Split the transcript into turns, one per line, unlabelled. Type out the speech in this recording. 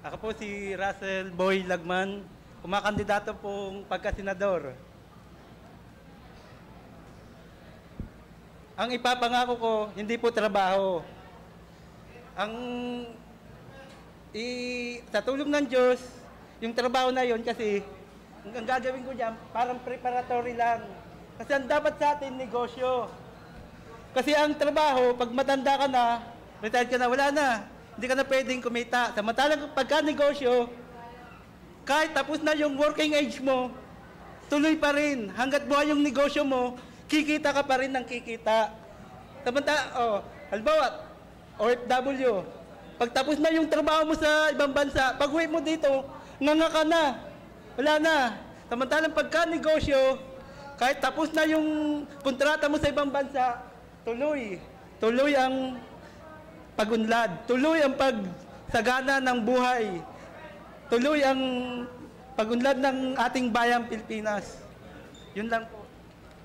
Ako po si Russell Boy Lagman, kumakandidato pong pagkasenador. Ang ipapangako ko, hindi po trabaho. Ang sa tulong ng Diyos, yung trabaho na yon kasi, ang gagawin ko dyan, parang preparatory lang. Kasi ang dapat sa atin, negosyo. Kasi ang trabaho, pag matanda ka na, retired ka na, wala na. Hindi ka na pwedeng kumita. Samantalang pagka negosyo, kahit tapos na yung working age mo, tuloy pa rin. Hanggat buhay yung negosyo mo, kikita ka pa rin ng kikita. Samantala, halimbawa, OFW, pag tapos na yung trabaho mo sa ibang bansa, pag uwi mo dito, nganga ka na. Wala na. Samantalang pagka negosyo, kahit tapos na yung kontrata mo sa ibang bansa, tuloy. Tuloy ang pagunlad. Tuloy ang pagsagana ng buhay. Tuloy ang pagunlad ng ating bayang Pilipinas. Yun lang po.